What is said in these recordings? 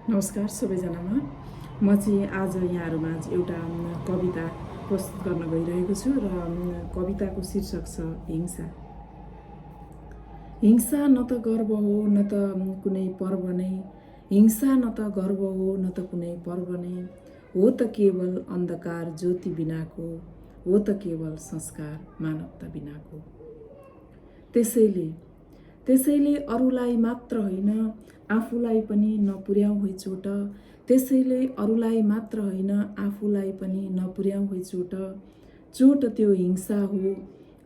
नमस्कार सबैजनामा। म चाहिँ आज यहाँहरूमाझ एउटा कविता प्रस्तुत गर्न गइरहेको छु र कविताको शीर्षक छ हिंसा। हिंसा न त गर्व हो न त कुनै पर्व नै, हिंसा न त गर्व हो न त कुनै पर्व नै, हो त केवल अन्धकार ज्योति बिनाको, हो त केवल संस्कार मानवता बिनाको। त्यसैले अरूलाई मात्र होइन आफूलाई पनि नपुर्याऊ है चोट, त्यसैले अरूलाई मात्र होइन आफूलाई पनि नपुर्याऊ है चोट। चोट त्यो हिंसा हो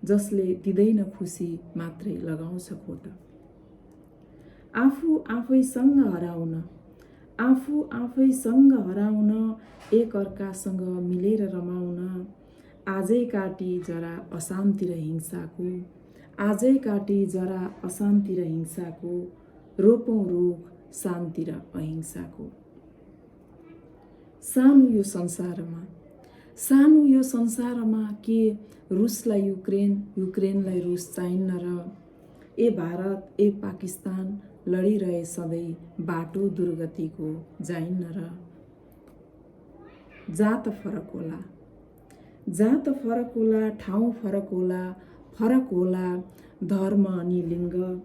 जसले दिँदैन खुसी मात्रै लगाउँछ खोट। आफू आफैसँग हराउन एक अर्कासँग मिलेर रमाउन, आजै काटी जरा अशान्ति र हिंसाको, आजै काटी जरा अशान्ति र हिंसाको, रोपौँ रुख शान्ति र अहिंसाको। सानो यो संसारमा के रुसलाई युक्रेन, युक्रेनलाई रुस चाहिन्न र, ए भारत ए पाकिस्तान लडिरहे सधैँ बाटो दुर्गतिको जाइन्न र। जात फरक होला ठाउँ फरक होला धर्म अनि लिङ्ग,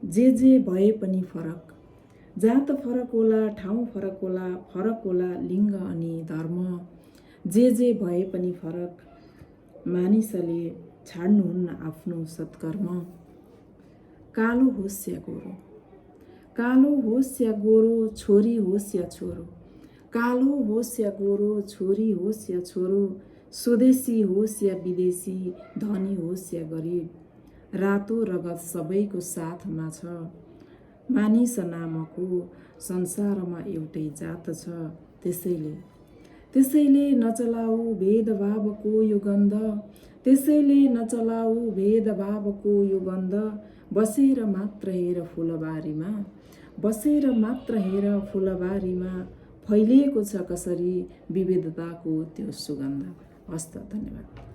जे भए पनि फरक। जात फरक होला ठाउँ फरक होला लिङ्ग अनि धर्म, जे भए पनि फरक। मानिसले छाड्नुहुन्न आफ्नो सत्कर्म। कालो होस् या गोरो छोरी होस् या छोरो, कालो होस् या गोरो छोरी होस् या छोरो, स्वदेशी होस् या विदेशी, धनी होस् या गरिब, रातो रगत सबैको साथमा छ। मानिस नामको संसारमा एउटै जात छ। त्यसैले नचलाऊ भेदभावको यो गन्ध, त्यसैले नचलाऊ भेदभावको यो गन्ध। बसेर मात्र हेर फुलबारीमा, फैलिएको छ कसरी विविधताको त्यो सुगन्ध। हस्त, धन्यवाद।